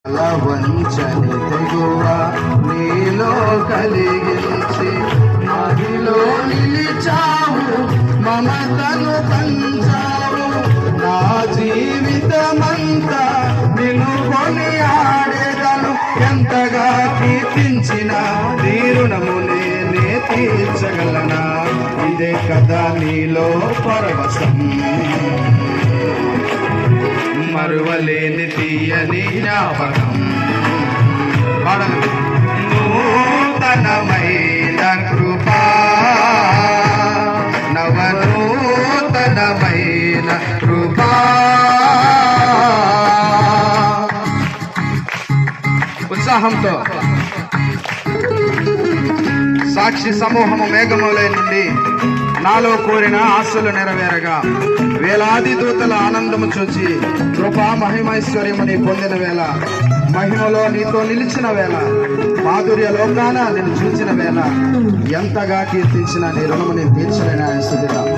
వంచని తెగువ నీలో కలిగించి నాదిలో నిలిచావు, మమతను పంచావు. నా జీవితమంతా నిన్ను కొనియాడెదను, ఎంతగా కీర్తించిన నీ రుణము నేనే తీర్చగలనా? ఇదే కదా నీలో పరవశం, మరువలేని తీయని జ్ఞాపకం. నూతనమైన కృపా, నవనూతనమైన కృపా. ఉత్సాహంతో సాక్షి సమూహము మేఘములై నుండి నాలో కోరిన ఆశలు నెరవేరగా, వేలాది దూతల ఆనందము చూచి కృపా మహిమైశ్వర్యముని పొందిన వేళ, మహిమలో నీతో నిలిచిన వేళ, మాధుర్య లోకాన నేను చూచిన వేళ, ఎంతగా కీర్తించిన నీ రుణము నేను తీర్చలేనా? స్తుతిద్దాం.